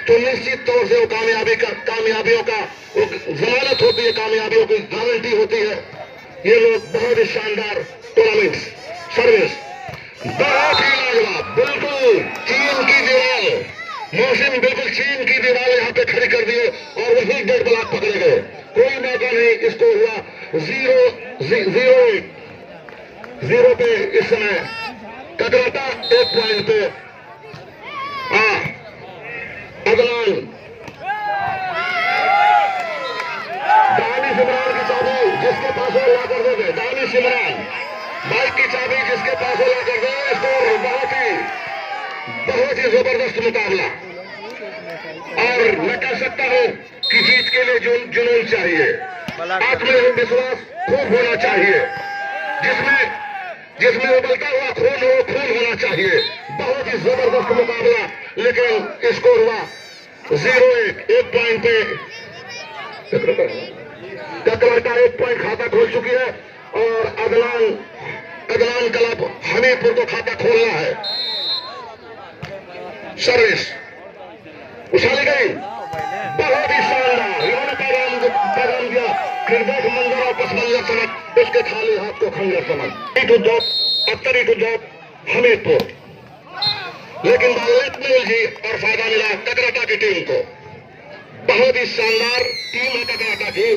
तो निश्चित तौर से वो कामयाबियों का वो जमानत होती है, कामयाबियों की गारंटी होती है। ये लोग बहुत ही शानदार टूर्नामेंट सर्विस, बहुत ही लाजवाब, बिल्कुल चीन की दीवार, मौसम बिल्कुल चीन की दीवार यहाँ पे खड़ी कर दिए और वही डेड ब्लॉक पकड़े गए। कोई मौका नहीं, इसको हुआ 0 पे इस समय ककराटा 1 पॉइंट पे। अदनान दानिश इमरान की चाबी जिसके पास वो ला कर दे, दानिश इमरान बाइक की चाबी जिसके पास वो ला कर दे। इसको बहुत ही जबरदस्त मुकाबला, और मैं कह सकता हूं कि जीत के लिए जुनून चाहिए, आत्मविश्वास खूब होना चाहिए, जिसमें उबलता हुआ खून हो, खून होना चाहिए। बहुत ही जबरदस्त मुकाबला, लेकिन स्कोर हुआ 0-1, 1 पॉइंट पे ककराटा 1 पॉइंट खाता खोल चुकी है और अदनान क्लब हमीरपुर को खाता खोलना है। सर्विस उछाली गई, बहुत ही शानदार, इन्होंने पैगाम दिया, फिर देख मंजर और पस मंजर समझ, उसके खाली हाथ को खंजर समझ। अत्तरी टू जॉब हमीरपुर, लेकिन बावलेट में उलझी और फायदा मिला ककराटा की टीम को। बहुत ही शानदार टीम है ककराटा की,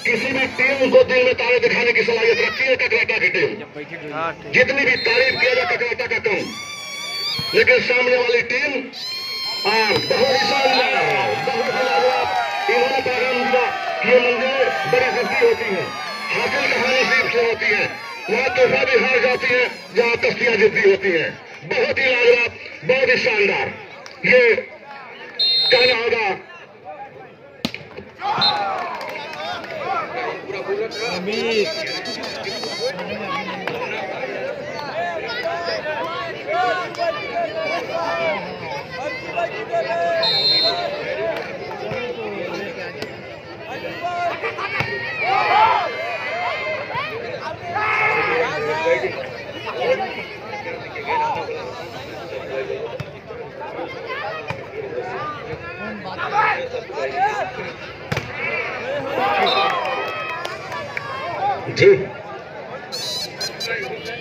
किसी भी टीम को दिल में तारे दिखाने की सलाहियत रखती है ककराटा की टीम। जितनी भी तारीफ किया जाए ककराटा का कम, लेकिन सामने वाली टीम बहुत ही शानदार, बहुत ही लाजवाब। इन्होंने पैगाम दिया कि ये मंजिलें बड़ी जिद्दी होती हैं, हासिल कहानी नसीब से होती है, वहां तोहफा भी हार जाती है जहां कश्तियां जिद्दी होती हैं। बहुत ही लाजवाब, बहुत ही शानदार, ये कहना होगा।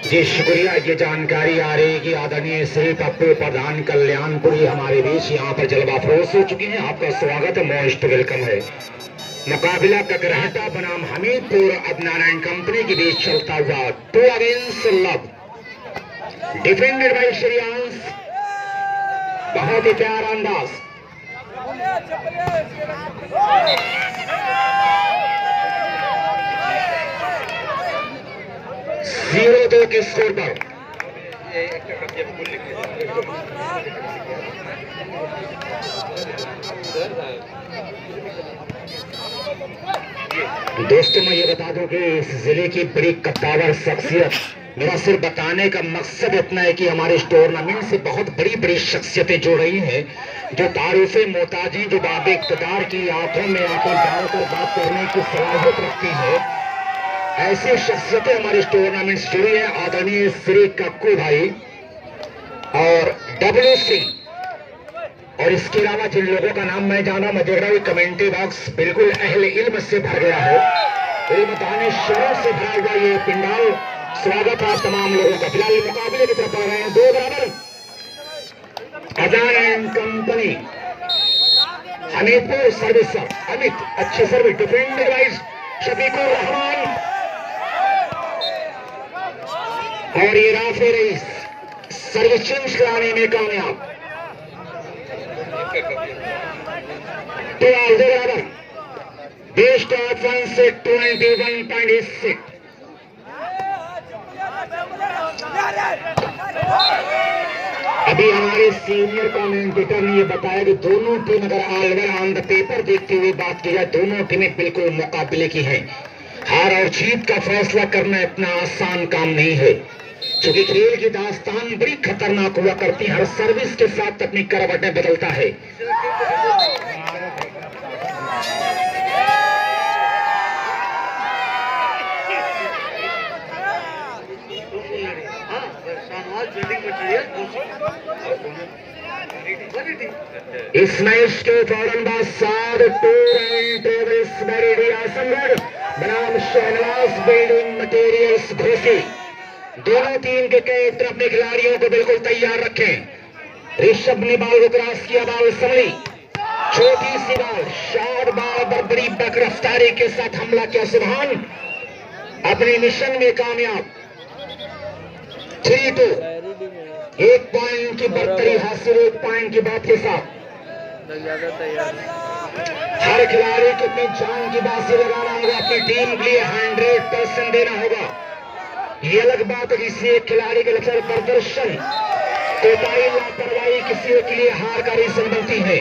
जी शुक्रिया। ये जानकारी आ रही है कि आदरणीय श्री पप्पू प्रधान कल्याणपुरी हमारे बीच यहाँ पर जलवा फरोश हो चुके हैं। आपका स्वागत है, मोस्ट वेलकम है। मुकाबला ककराटा बनाम हमीरपुर अदनान कंपनी के बीच चलता हुआ 2 against love, defended bye Shreyansh. बहुत ही प्यारा अंदाज, जीरो 2 के स्कोर पर दोस्तों मैं ये बता दूं कि इस जिले की बड़ी कद्दावर शख्सियत, मेरा सिर्फ बताने का मकसद इतना है कि हमारे इस टूर्नामेंट से बहुत बड़ी बड़ी शख्सियतें जुड़ रही हैं, जो तारीफे मोहताज हैं, जो बाब इक़्तिदार की आंखों में आंखें डालकर बात करने की सलाहियत रखती है। ऐसी शख्सियतें हमारे इस टूर्नामेंट से जुड़ी है। आदरणीय श्री कक्कू भाई और डब्ल्यू सिंह, और इसके अलावा जिन लोगों का नाम मैं जाना, मैं देख रहा हूँ कमेंट्री बॉक्स बिल्कुल अहले इल्म से भर गया है, इल्म दानिशों से भरा हुआ ये पिंडाल। स्वागत है आप तमाम लोगों का। फिलहाल मुकाबले की तरफ आ रहे हैं 2 बराबर। अदनान कंपनी हमीरपुर सर्विस, अमित अच्छी service, defended bye Shafiqur Rahman, और ये राफे रईस सर्विस चेंज कराने में कामयाब। 12 बराबर, बेस्ट ऑफेंस से 21.86। अभी हमारे सीनियर कमेंटेटर ने ये बताया कि दोनों टीम अगर ऑलवेल ऑन द पेपर देखते हुए बात की जाए, दोनों टीमें बिल्कुल मुकाबले की हैं। हार और जीत का फैसला करना इतना आसान काम नहीं है, क्योंकि खेल की दास्तान बड़ी खतरनाक हुआ करती है, हर सर्विस के साथ अपनी करवटें बदलता है। इस मैच के फौरन बाद सात टूर एंड ट्रेवल्स बैरिडी आसमगढ़ बनाम शहनाज बिल्डिंग मटेरियल्स घोसी। दोनों टीम के कैप्टन अपने खिलाड़ियों को बिल्कुल तैयार रखें। ऋषभ ने बाल को क्रॉस किया, बाल संभली, छोटी सी बाल, शार्ट बाल पर बड़ी रफ्तारी के साथ हमला किया। सुभान अपने मिशन में कामयाब। 3-2, 1 पॉइंट की बढ़तरी हासिल, 1 पॉइंट की बात के साथ। हर खिलाड़ी को अपनी जान की बाजी लगाना होगा, अपनी टीम के लिए 100% देना होगा। ये अलग बात है किसी एक खिलाड़ी के लक्षण प्रदर्शन, कोताही, लापरवाही किसी एक के लिए हार का रीजन बनती है,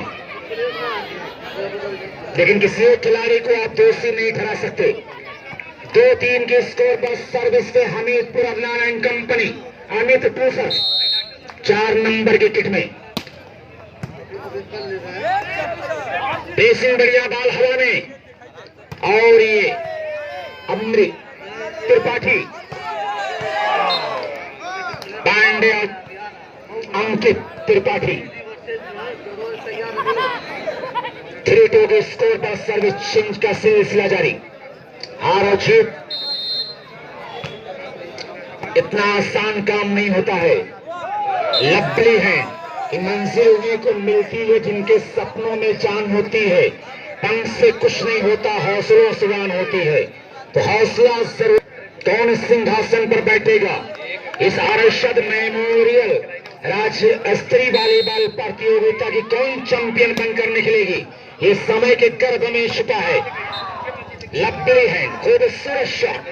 लेकिन किसी एक खिलाड़ी को आप दोषी नहीं ठहरा सकते। 2-3 के स्कोर पर सर्विस पे हमीदपुर अदनान एंड कंपनी, अमित टूसर 4 नंबर की किट में। बेसिंग बढ़िया, बाल हवा में, और ये अमृत त्रिपाठी, पांडे, अंकित त्रिपाठी। 3-2 के स्कोर पर सर्विस चेंज का सिलसिला जारी। हार और जीत इतना आसान काम नहीं होता है। लवली है कि मंजिल उन्हीं को मिलती है जिनके सपनों में जान होती है। पंख से कुछ नहीं होता, हौसलों से जान होती है। तो हौसला जरूर। कौन सिंहासन पर बैठेगा इस अरशद मेमोरियल राज्य स्तरीय वॉलीबॉल प्रतियोगिता की? कौन चैंपियन बनकर निकलेगी, ये समय के गर्भ में छुपा है। लवली है, खूबसूरत शॉट।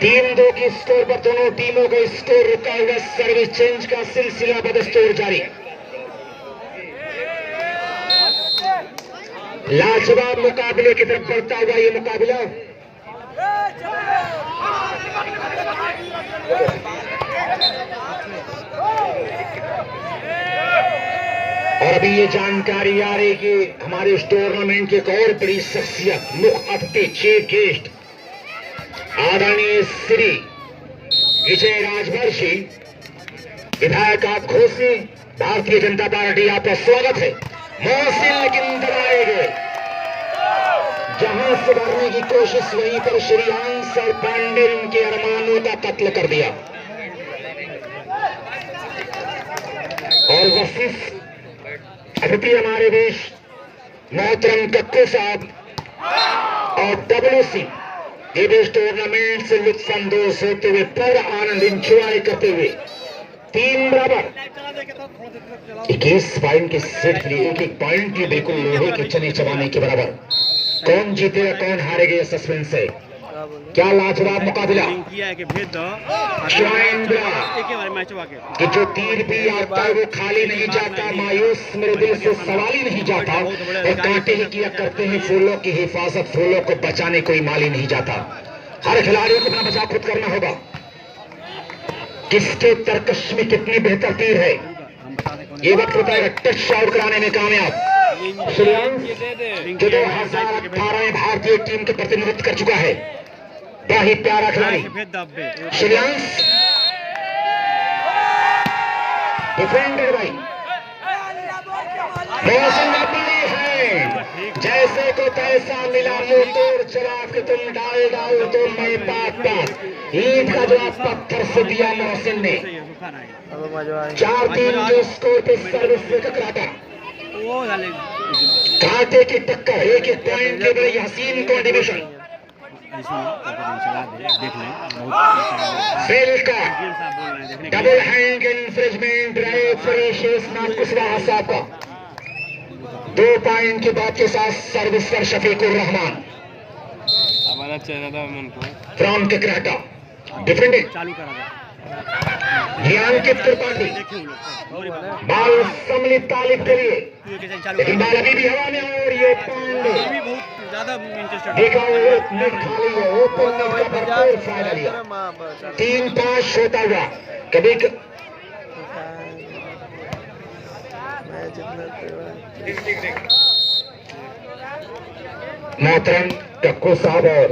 3-2 की स्कोर पर दोनों टीमों का स्कोर रुका हुआ। सर्विस चेंज का सिलसिला बदस्तूर जारी। लाजवाब मुकाबले की तरफ बढ़ता हुआ ये मुकाबला। और अभी ये जानकारी आ रही कि हमारे इस टूर्नामेंट की एक और बड़ी शख्सियत, मुख्य अतिथि, चीफ गेस्ट आदरणीय श्री विजय राजवर्षी, विधायक आप घोसी, भारतीय जनता पार्टी, आपका स्वागत है। मोहसिन लेकिन दबाए गए, जहां सुधारने की कोशिश, वहीं पर श्रीयांश और पांडे उनके अरमानों का कत्ल कर दिया। और वशिष्ठ अतिथि हमारे देश मोहतरम कक्कू साहब और WC ये देश टूर्नामेंट से लुत्फानंदोज होते हुए, पूरा आनंद इंजॉय करते हुए 3 बराबर 21 पॉइंट की सेट के लिए, एक पॉइंट की बिल्कुल लोहे की चने चबाने के बराबर। कौन जीतेगा कौन हारेगा ये सस्पेंस है। क्या लाजवाब मुकाबला कि जो तीर भी आता है वो खाली नहीं जाता, मायूस मेरे दिल से सवाल ही नहीं जाता, और कांटे ही किया करते हैं फूलों की हिफाजत, फूलों को बचाने कोई माली नहीं जाता। हर खिलाड़ी को अपना बचाव खुद करना होगा। किसके तरकश में कितनी बेहतर तीर है ये वक्त बताएगा। टच शॉट कराने में कामयाब श्रीयांश जो 2018 में भारतीय टीम के प्रतिनिधित्व कर चुका है, बड़ा ही प्यारा खिलाड़ी श्रीयांश। डिफेंडेड बाय है, जैसे को तैसा मिला, मुंह तोड़ जवाब कि तुम डाल तो मैं पाक ईद का जवाब पत्थर से दिया मोहसिन ने। 4-3 के स्कोर पे सर्विस से टकराता, कांटे की टक्कर, एक पॉइंट के बड़े हसीन contribution. Double hand infringement referee Sheshnath Kushwaha साहब का। 2 पॉइंट की बात के साथ सर्विस पर शफीकुर रहमान फ्रॉम ककराटा डिफेंडेड। अंकित त्रिपाठी बाल सम्मिलित तालिब के लिए, लेकिन बाल अभी भी हवा में, और ये पांडे देखा भरपूर फायदा लिया। 3-5 होता हुआ कभी मोहतरम कक्कू साहब और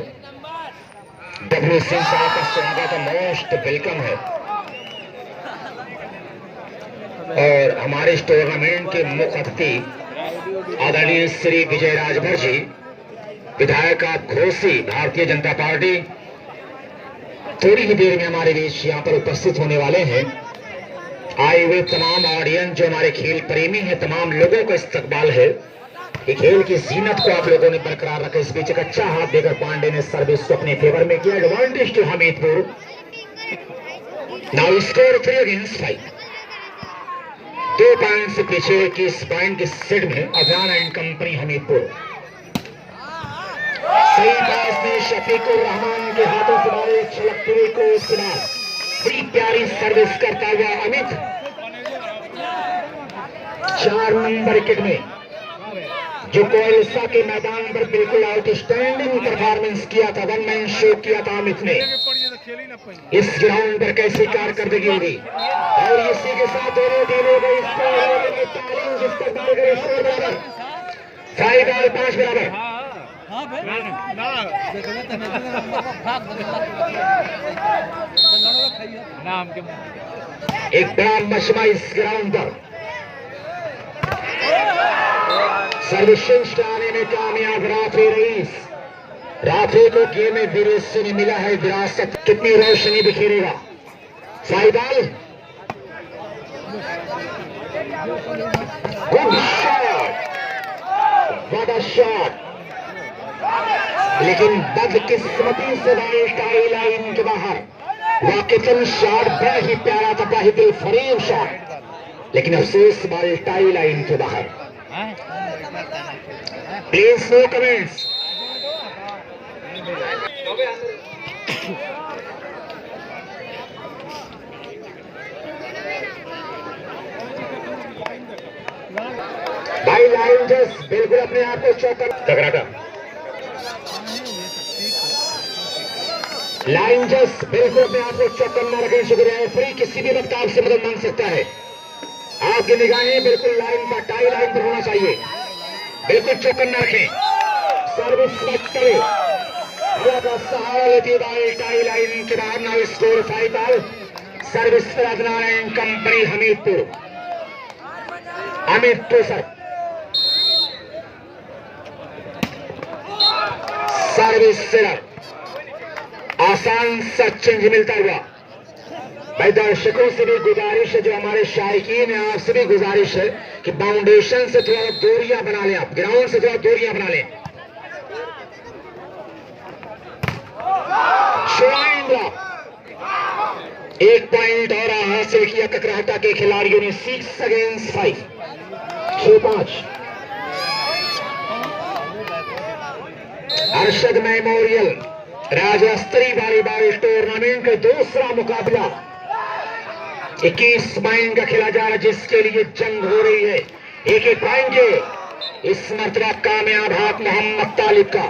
WC साहब का स्वागत मोस्ट वेलकम है। और हमारे इस टूर्नामेंट के मुख्य अतिथि आदरणीय श्री विजय राजभर जी, विधायक घोसी, भारतीय जनता पार्टी, थोड़ी ही देर में हमारे बीच यहाँ पर उपस्थित होने वाले हैं। आए हुए तमाम ऑडियंस जो हमारे खेल प्रेमी हैं, तमाम लोगों का इस्तकबाल है। ये खेल की जीनत को आप लोगों ने बरकरार रखा। इस बीच एक अच्छा हाथ देकर पांडे ने सर्विस को अपने फेवर में किया। Advantage to Hamirpur. Now score 3 against 5। 2 point से पीछे की इस पॉइंट के सेट में अभियान एंड कंपनी हमीरपुर। सही पास में शफीकुर रहमान के हाथों से मारे छलकपुरी को उसके बाद बड़ी प्यारी सर्विस करता हुआ अमित 4 नंबर विकेट में जो कोयलसा के मैदान पर बिल्कुल आउटस्टैंडिंग परफॉर्मेंस किया था, 1 मैन शो किया था अमित ने। इस ग्राउंड पर कैसी कारकर्दगी होगी और इसी के साथ दोनों टीमों को बराबर 5 और 5 बराबर। एक बड़ा मशमा इस ग्राउंड पर सर्वश्रेष्ठ आने में कामयाब राफे रईस। राफे को गेम में विरासत ने मिला है। विरासत कितनी रोशनी बिखेरेगा। साइबाल good shot, what a shot, लेकिन बदकिस्मती से टाई लाइन के बाहर। वाकई शॉट बड़ा ही प्यारा था, बड़ा ही दिल फरेब शॉट, लेकिन अफसोस बाल टाई लाइन के बाहर। Please no comments. भाई लाइन जस्ट बिल्कुल अपने आप को चौका टकराटा। लाइन जस्ट बिल्कुल अपने आप को चौकन न रखें। शुक्रिया। फ्री किसी भी वक्त आपसे मदद मांग सकता है। आपकी निगाहें बिल्कुल लाइन पर, टाई लाइन पर होना चाहिए। बिल्कुल चौकन न रखें। सर्विस करे सहारा लेती बाल टाई लाइन के बाहर। Now score 5 ball. सर्विस पर Adnan and company Hamirpur. Hamirpur sir service से आसान सा चेंज मिलता हुआ। भाई दर्शकों से भी गुजारिश है, जो हमारे शायकीन है, आपसे भी गुजारिश है कि बाउंडेशन से थोड़ा दूरियां बना लें, आप ग्राउंड से थोड़ा दूरियां बना लें। एक पॉइंट और हासिल किया ककराहटा के खिलाड़ियों ने। 6 अगेंस्ट 5, 6-5। अरशद मेमोरियल राज्य स्तरीय वॉलीबॉल टूर्नामेंट का दूसरा मुकाबला 21 पॉइंट का खेला जा रहा है, जिसके लिए जंग हो रही है। एक पॉइंट के इस मरतबा कामयाब हाथ मोहम्मद तालिब का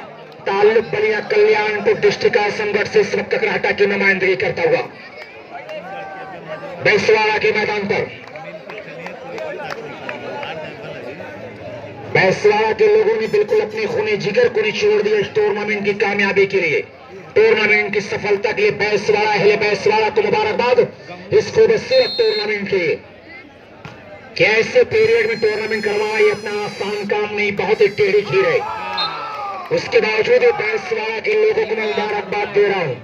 ताल्लुक बलिया कल्याणपुर डिस्ट्रिक्ट आजमगढ़ से इस वक्त ककराहटा की नुमाइंदगी करता हुआ बैसवाड़ा के मैदान पर। बैसवाड़ा के लोगों ने बिल्कुल अपने खूने जिगर को निचोड़ दिया इस टूर्नामेंट की कामयाबी के लिए, टूर्नामेंट की सफलता के लिए। बैसवाड़ा है, बैसवाड़ा को मुबारकबाद इस खूबसूरत टूर्नामेंट के लिए। क्या ऐसे पीरियड में टूर्नामेंट करवाना ये अपना आसान काम नहीं, बहुत ही टेढ़ी खीर है। उसके बावजूद बैसवाड़ा के लोगों को मैं मुबारकबाद दे रहा हूं।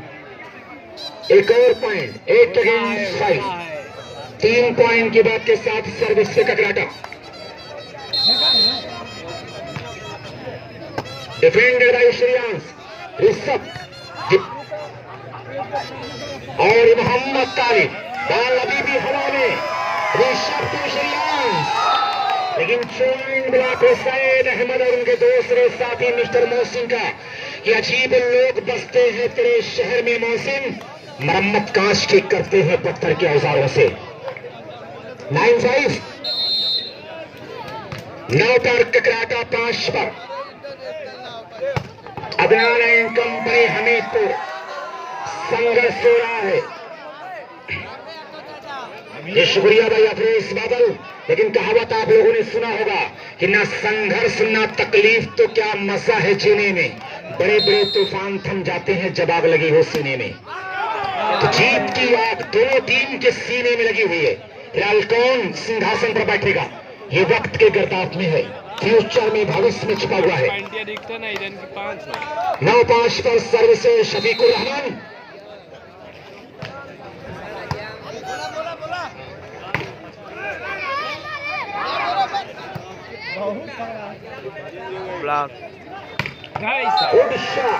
एक और पॉइंट, 8 अगेंस्ट 5, 3 पॉइंट की बात के साथ सर्विस से ककराटा। डिफेंडेड बाय श्रेयांश ऋषभ और मोहम्मद तालिब। बॉल अभी भी हवा में। ऋषभ टू श्रेयांश, लेकिन चोइन ब्लॉक सैयद अहमद और उनके दूसरे साथी मिस्टर मोहसिन का कि अजीब लोग बसते हैं तेरे शहर में मोहसिन, मरम्मत कांच ठीक करते हैं पत्थर के औजारों से। 9-5 9 पर ककराटा 5 पर अदनान एंड कंपनी हमीरपुर। संघर्ष हो रहा है। ये शुक्रिया भाई अफरोज बादल। लेकिन कहावत आप लोगों ने सुना होगा कि ना संघर्ष ना तकलीफ तो क्या मजा है जीने में। बड़े बड़े तूफान थम जाते हैं जब आग लगी हो सीने में। तो जीत की आग दोनों टीम के सीने में लगी हुई है। फिलहाल कौन सिंहासन पर बैठेगा ये वक्त के गिरदाव में है, फ्यूचर में, भविष्य में छिपा हुआ है। 9-5 पर सर्विस से शफीकुर रहमान। उड़ीसा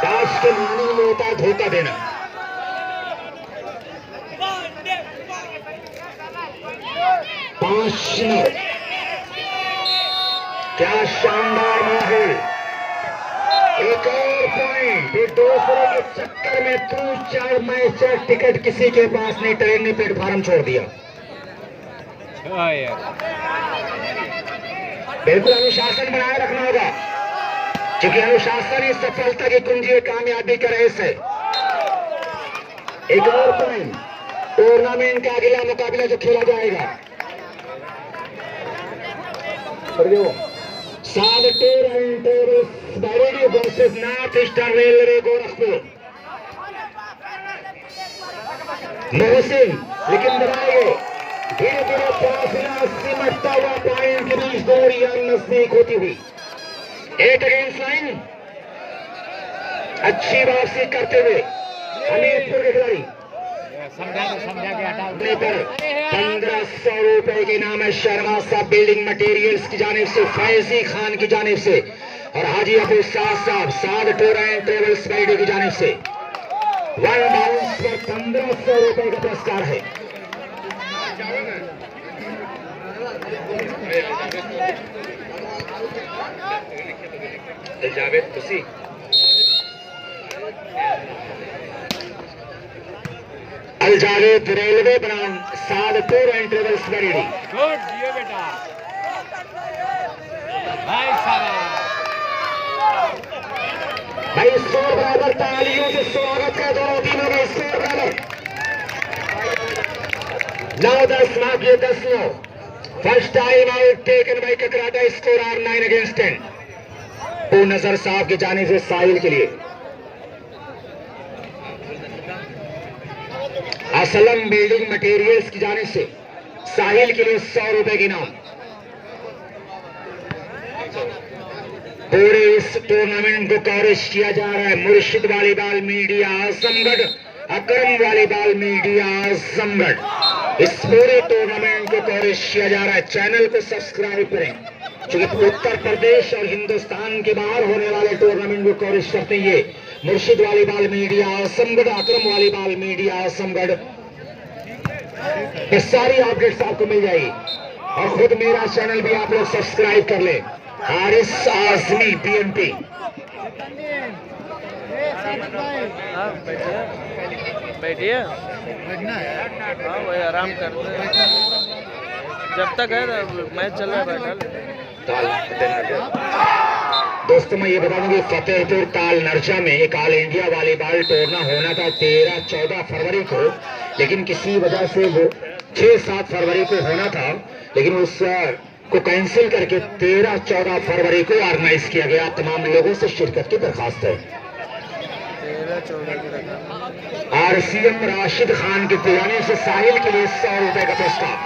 दास के मानी में होता है धोखा देना। क्या शानदार माहौल, एक और पॉइंट। दूसरे के चक्कर में 3-4 मैच टिकट किसी के पास नहीं, ट्रेन ने प्लेटफार्म छोड़ दिया। बिल्कुल अनुशासन बनाए रखना होगा, क्योंकि अनुशासन ही सफलता की कुंजी, कामयाबी का रहस्य है। एक और पॉइंट, टूर्नामेंट का अगला मुकाबला जो खेला जाएगा साल tour and tourist versus north eastern railway Gorakhpur. Mohsin लेकिन दबाए धीरे धीरे फासला सिमटता हुआ पॉइंट के बीच दूरियां नजदीक होती हुई। 8 अगेंस्ट लाइन, अच्छी वापसी करते हुए हमीरपुर के खिलाड़ी अपने पर 1500 रुपए के नाम है शर्मा साहब बिल्डिंग मटेरियल्स की जानिब से, फैजी खान की जानिब से और हाजी अबू साहब साद टूर एंड ट्रेवल्स बैडी की जानिब से 1 बाउंस पर 1500 रुपए का पुरस्कार है। जावेद खुशी अलजावेद रेलवे बनाम Saad tour and travels Bareilly. Good ये बेटा भाई साहब, भाई स्कोर बराबर, तालियों से स्वागत है दोनों टीमों का। स्कोर बराबर 9-10 mark 10-9। First time out taken by ककराटा, स्कोर आर 9 अगेंस्ट 10। वो नजर साहब की जाने से साहिल के लिए असलम बिल्डिंग मटेरियल्स की जाने से साहिल के लिए 100 रुपए के इनाम। पूरे इस टूर्नामेंट को कवरेज किया जा रहा है मुर्शिद वालीबॉल मीडिया आजमगढ़, अकरम वालीबॉल मीडिया आजमगढ़। इस पूरे टूर्नामेंट को कवरेज किया जा रहा है। चैनल को सब्सक्राइब करें, क्योंकि उत्तर प्रदेश और हिंदुस्तान के बाहर होने वाले टूर्नामेंट को कवरेज करते हैं ये मुर्शिद वालीबॉल मीडिया आजमगढ़, अकरम वालीबॉल मीडिया आजमगढ़। ये सारी अपडेट्स आपको मिल जाएगी और खुद मेरा चैनल भी आप लोग सब्सक्राइब कर ले। हारिस आजमी बीएमपी। बैठिए, हाँ भाई आराम करते हैं, जब तक है मैच चल रहा है बैठा। दोस्तों मैं ये बता दूं कि फतेहपुर ताल नरचा में एक ऑल इंडिया वॉलीबॉल टूर्ना होना था 13-14 फरवरी को, लेकिन किसी वजह से वो 6-7 फरवरी को होना था, लेकिन उस को कैंसिल करके 13-14 फरवरी को ऑर्गेनाइज किया गया। तमाम लोगों से शिरकत की दरखास्त है। 13-14 की रकम आरसीएम राशिद खान के पुराने से साहिल के लिए 100 रुपए का पुरस्कार।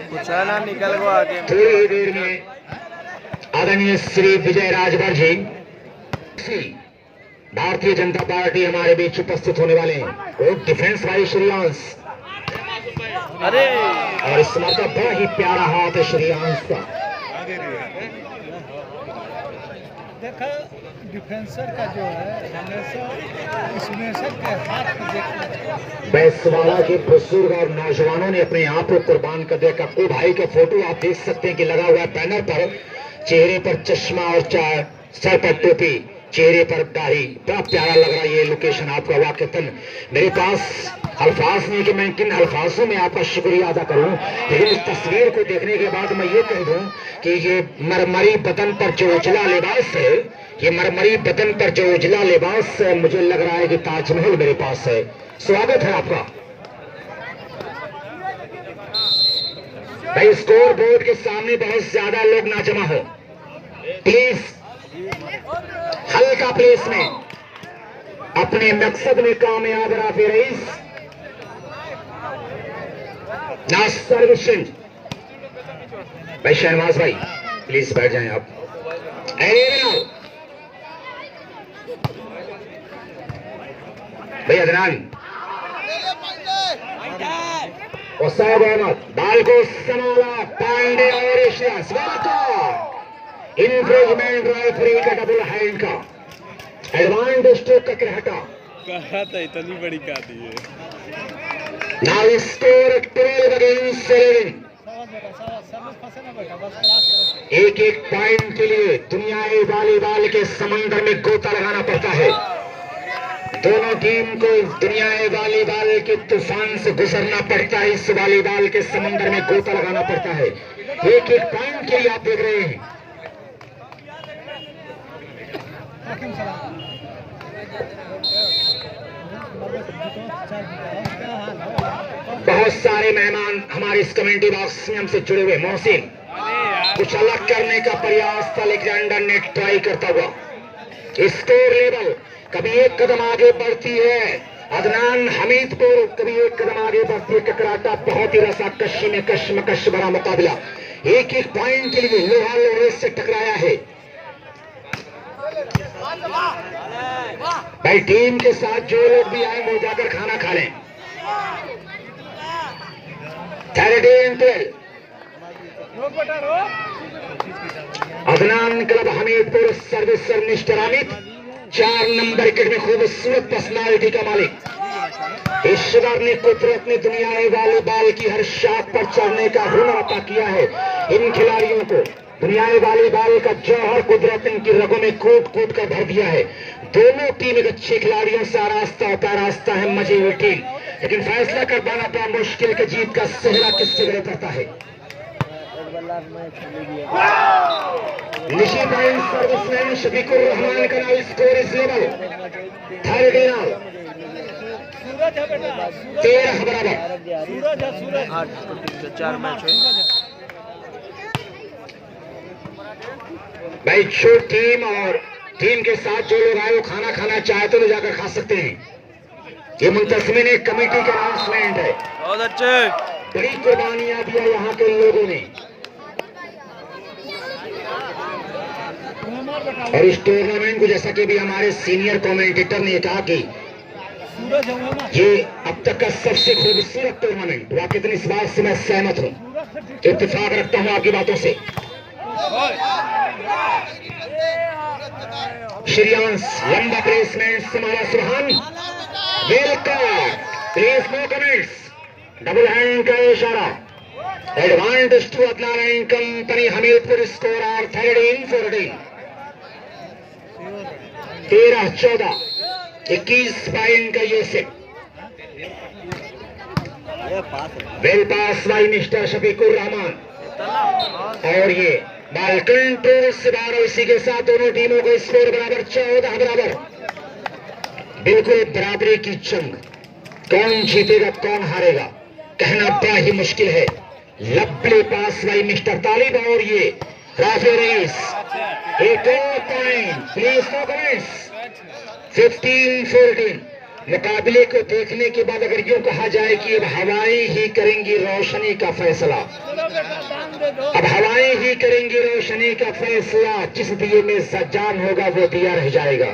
कुचाला निकल गो आगे। थोड़ी ही देर में आदरणीय श्री विजय राजभर जी भारतीय जनता पार्टी हमारे बीच उपस्थित होने वाले हैं। वो डिफेंस भाई श्रीयांश, अरे और इस मौका बड़ा ही प्यारा हाथ है श्रीयांश का। देखा डिफेंसर का जो है हमेशा इसमें सबके हाथ में देखना। बैसवाड़ा के बुजुर्ग और नौजवानों ने अपने आप को कुर्बान कर दिया। कक्कू भाई का फोटो आप देख सकते हैं कि लगा हुआ है बैनर पर, चेहरे पर चश्मा और सर पर टोपी, चेहरे पर दाढ़ी, बड़ा प्यारा लग रहा है ये लोकेशन आपका। वाकईतन मेरे पास अल्फाज नहीं कि मैं किन अल्फाजों में आपका शुक्रिया अदा करूं, लेकिन इस तस्वीर को देखने के बाद मैं ये कह दूं कि ये मरमरी बदन पर जो उजला लिबास है, ये मरमरी बदन पर जो उजला लिबास है, मुझे लग रहा है कि ताजमहल मेरे पास है। स्वागत है आपका भाई। स्कोर बोर्ड के सामने बहुत ज्यादा लोग ना जमा हो प्लीज, हल्का प्लेस में अपने मकसद में कामयाब राफे रईस। ना सर्विसेंट भाई शहनवाज भाई प्लीज बैठ जाएं आप। भाई अदनान और साहब अहमद बाल को संभाला पांडे और इशरास इंफ्रिजमेंट रेफरी का डबल हैंड का एडवांस स्ट्रोक का करहटा कहा था इतनी बड़ी का दी है। Now score 12 against 7। एक एक पॉइंट के लिए दुनियाई वॉलीबॉल के समंदर में गोता लगाना पड़ता है। दोनों टीम को दुनियाई वॉलीबॉल के तूफान से गुजरना पड़ता है। इस वॉलीबॉल के समंदर में गोता लगाना पड़ता है। एक एक पॉइंट के लिए आप देख रहे हैं। बहुत सारे मेहमान हमारे इस कमेंट्री बॉक्स में हमसे जुड़े हुए। मोहसिन कुछ अलग करने का प्रयास था लेकिन अंडर ने ट्राई करता हुआ। स्कोर लेवल कभी एक कदम आगे बढ़ती है। अदनान हमीदपुर कभी एक कदम आगे बढ़ती है। टकराटा बहुत ही रसाकशी में कश्मकश भरा मुकाबला। एक एक पॉइंट के लिए लोहा लोहे से टकराया है। भाई टीम के साथ जो लोग भी आए वो जाकर खाना खा लें। 13-12 Adnan club Hamidpur service sir mister Amit 4 number wicket में खूबसूरत पर्सनालिटी का मालिक। ईश्वर ने कुदरत ने दुनियाई वॉलीबॉल की हर शाख पर चढ़ने का हुनर अता किया है इन खिलाड़ियों को। दुनियाई वॉलीबॉल का जौहर कुदरत इनकी रगों में कूट कूट कर भर दिया है। दोनों टीम एक अच्छे खिलाड़ियों से रास्ता होता रास्ता है मजे हुई टीम, लेकिन फैसला कर पाना बड़ा मुश्किल के जीत का सेहरा किससे गले करता है। निशी पॉइंट सर्विसमैन शफीकुर रहमान का नाम स्कोर इस लेवल 13 बराबर 8 4 मैच है भाई। जो टीम और टीम के साथ जो लोग आए वो खाना खाना चाहते तो जाकर खा सकते हैं। ये मुंतज़मीन एक कमेटी का अनाउंसमेंट है। बहुत अच्छे बड़ी कुर्बानियां दी है यहाँ के लोगों ने और इस टूर्नामेंट को जैसा कि भी हमारे सीनियर कमेंटेटर ने कहा कि ये अब तक का सबसे खूबसूरत टूर्नामेंट। वाकई इस बात से मैं सहमत हूँ, इत्तेफाक रखता हूँ आपकी बातों से। श्रेयांश लंबा प्लेसमेंट हमारा Suhan welcome please no comments. Double hand का इशारा advantage to Adnan and company Hamirpur. Score are 13-14 13-14 21 point का ये set. Well pass by mister Shafiqur Rahman और ये बाल कंट्रोल से बाहर। इसी के साथ दोनों टीमों को स्कोर बराबर 14 बराबर। बिल्कुल बराबरी की जंग। कौन जीतेगा कौन हारेगा कहना बड़ा ही मुश्किल है। लंबे पास भाई मिस्टर तालिब और ये राफे रईस। एक और पॉइंट प्लीज नो कमेंट्स। 15-14 मुकाबले को देखने के बाद अगर यूं कहा जाए कि अब हवाएं ही करेंगी रोशनी का फैसला, अब हवाएं ही करेंगी रोशनी का फैसला। जिस दिए में सज्जान होगा वो दिया रह जाएगा।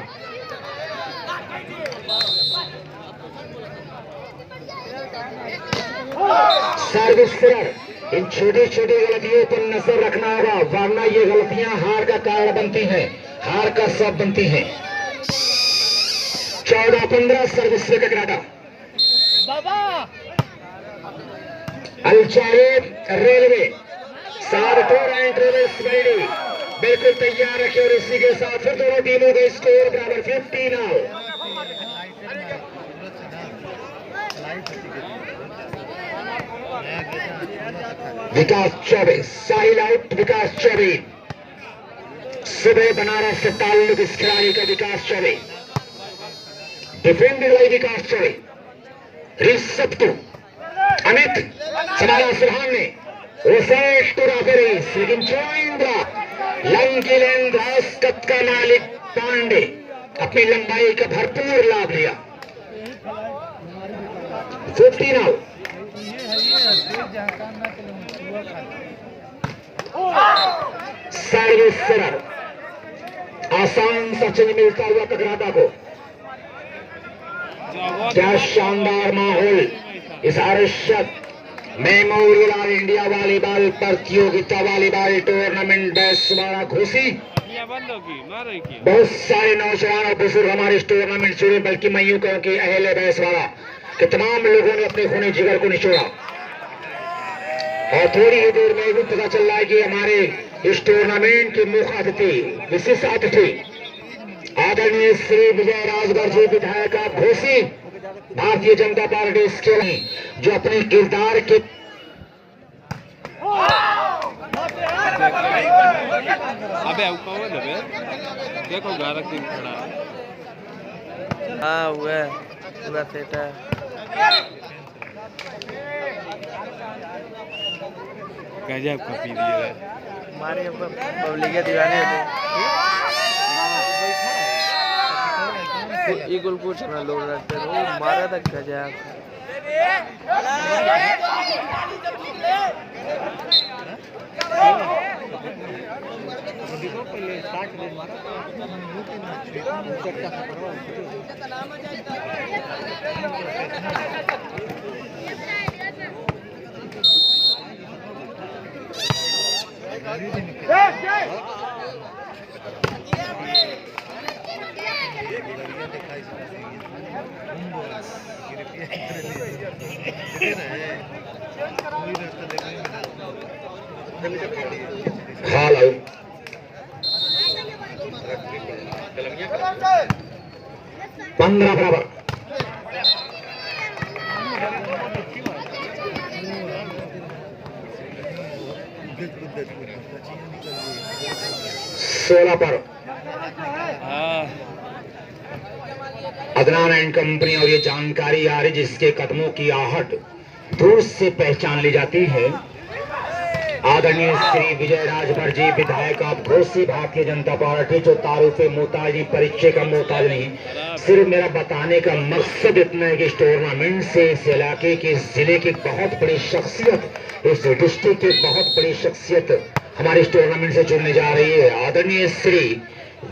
सर्विस इन छोटी छोटी गलतियों पर नजर रखना होगा, वरना ये गलतियां हार का कारण बनती हैं, हार का सब बनती हैं। 14-15 सर्विस से टकराटा। अल-जायद रेलवे सारपुर एंड ट्रेवल्स रेडी बिल्कुल तैयार रखे और इसी के साथ फिर दोनों टीमों का स्कोर बराबर 15। विकास चौबे साहिल आउट। विकास चौबे सुबह बनारस से ताल्लुक इस खिलाड़ी का। विकास चौबे डिफेंडेड बाय विकास चौबे। रिसप्टू अमित समाला सुहान ने लेकिन लंकी लेंदाज का मालिक पांडे अपनी लंबाई का भरपूर लाभ लिया। यही फ्लाइट हमारी भी करवा 15 आउट। ये है तेज जहाँ काम ना चले हुआ खाते सर्विस सरल, आसान सा चेंज मिलता हुआ ककराटा को। क्या शानदार माहौल इस आकर्षक मेमोरियल ऑल इंडिया वॉलीबॉल प्रतियोगिता वॉलीबॉल टूर्नामेंट बैसवाड़ा घोसी। बहुत सारे नौजवान और बुजुर्ग हमारे इस टूर्नामेंट से, बल्कि मैं यूं कहूं कि अहले बैसवाड़ा के तमाम लोगों ने अपने खूने जिगर को निचोड़ा। और थोड़ी ही देर में भी पता चल रहा है कि हमारे इस टूर्नामेंट के मुख्य अतिथि, विशिष्ट अतिथि आदरणीय श्री विजय राजभर जी विधायक आप घोसी, भारतीय जनता पार्टी इसके जो अपने किरदार के अबे कौन है देखो गारक दिन खड़ा है। हाँ हुआ पूरा सेट है। गजब का पी दिया है हमारे पब्लिक दीवाने ये गोल पूछ ना लोग रखते हैं वो मारा था गजब। हेलो 15 बराबर। सोलह पर अदनान एंड कंपनी और ये जानकारी आ रही जिसके कदमों की आहट दूर से पहचान ली जाती है। आदरणीय श्री विजय राजभर जी विधायक आप घोसी, भारतीय जनता पार्टी, जो तारुफे मोहताज नहीं, परिचय का मोहताज नहीं। सिर्फ मेरा बताने का मकसद इतना है कि इस टूर्नामेंट से इस इलाके की, इस जिले की बहुत बड़ी शख्सियत, इस डिस्ट्रिक्ट की बहुत बड़ी शख्सियत हमारे इस टूर्नामेंट से जुड़ने जा रही है। आदरणीय श्री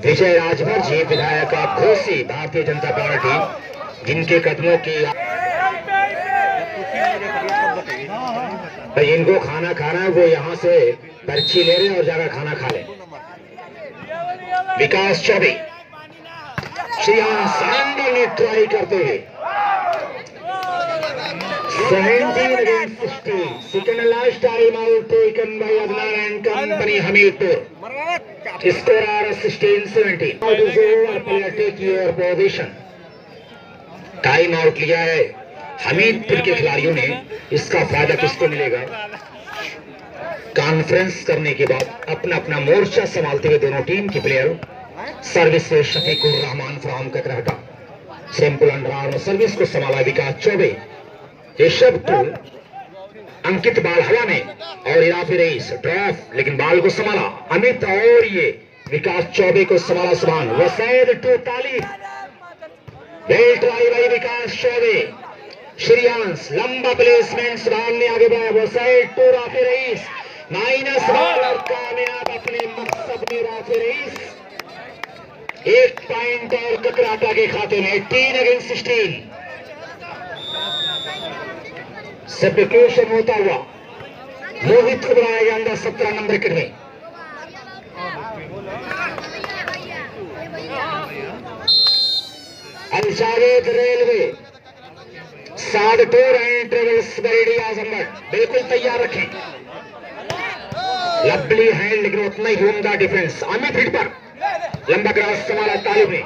विजय राजभर जी विधायक आप घोसी, भारतीय जनता पार्टी, जिनके कदमों की इनको खाना खाना है, वो यहाँ से पर्ची ले रहे हैं और जाकर खाना खा ले। विकास चौबे शानदार ने ट्राई करते हुए 17 against 16, second and last time out taken by Adnan and Company Hamidpur. Score 16-17. Out is over, player take your position. Time out लिया है हमीदपुर के खिलाड़ियों ने। इसका फायदा किसको मिलेगा? कॉन्फ्रेंस करने के बाद अपना अपना मोर्चा संभालते हुए दोनों टीम के प्लेयर सर्विस से शफीकुर रहमान फराम ककराटा, सिंपल अंडरआर्म सर्विस को संभाला विकास चौबे, ऋषभ टू, अंकित बाल हवा में और इराफी रईस ड्रॉप, लेकिन बाल को संभाला अमित और ये विकास चौबे को संभाला सुभान। वसैद to Talib, well try by Vikas Chaubey, Shreyansh लंबा प्लेसमेंट सुभान ने आगे बढ़ाया। वसैद टू राफी रईस माइनस और कामयाब अपने मकसद में राफी रईस, एक पॉइंट और ककराटा के खाते में 18 against 16। सब्स्टिट्यूशन होता हुआ मोहित को बनाया गया अंदर 17 नंबर विकेट में। Al Javed railway Saad tour and travels be ready Azamgarh बिल्कुल तैयार रखें। लवली हैंड लेकिन उतना ही उम्दा डिफेंस। अमित हिट पर लंबा क्रॉस संभाला तालिब ने,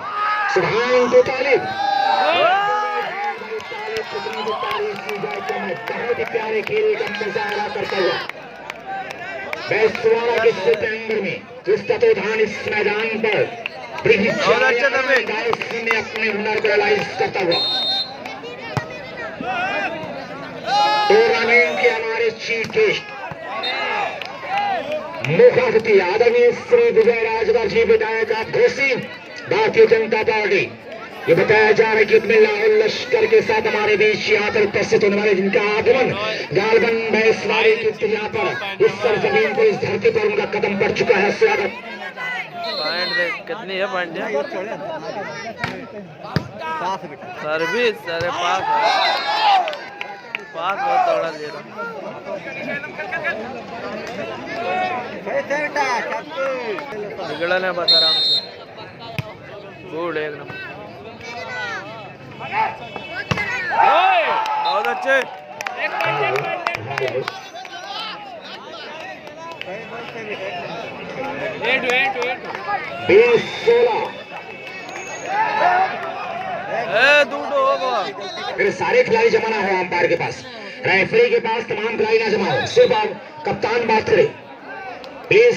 सुभान टू तालिब, बहुत ही प्यारे खेल का मुजाहरा करता हुआ बैसवाड़ा के सितंबर में इस तत्वधान इस मैदान पर ने अपने हुनर को रियलाइज करता हुआ टूर्नामेंट के हमारे चीफ गेस्ट मुख्य अतिथि आदरणीय श्री विजय राजभर जी विधायक आप घोसी, भारतीय जनता पार्टी। ये बताया जा रहा है कि लाहौल लश्कर के साथ हमारे बीच यहाँ पर उपस्थित होने वाले जिनका आगमन गालबन बैसवाड़ी की यहाँ पर इस सरजमीन पर इस धरती पर उनका कदम पड़ चुका है। स्वागत। पॉइंट देख कितनी है पॉइंट सर्विस सारे पास बहुत तोड़ा दे रहा बिगड़न है बता रहा हूँ गुड एक नंबर बहुत अच्छे 20-16 फिर सारे खिलाड़ी जमा ना हो अंपायर के पास, रेफरी के पास तमाम खिलाड़ी ना जमा हो, सिर्फ कप्तान बात करे। प्लीज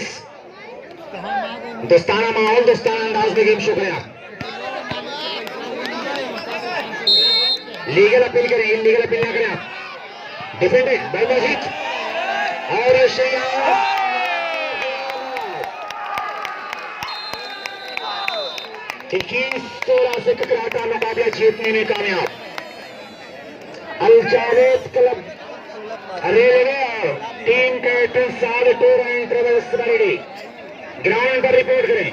दोस्ताना माहौल दोस्ताना अंदाज में गेम शो करें। आप लीगल अपील करें, इलीगल अपील ना करें। आप डिफेंडेड बाय मजीद और 21-16 से ककराता मुकाबला जीतने में कामयाब Al Javed club railway team captain Saad tour and travels ground पर रिपोर्ट करें।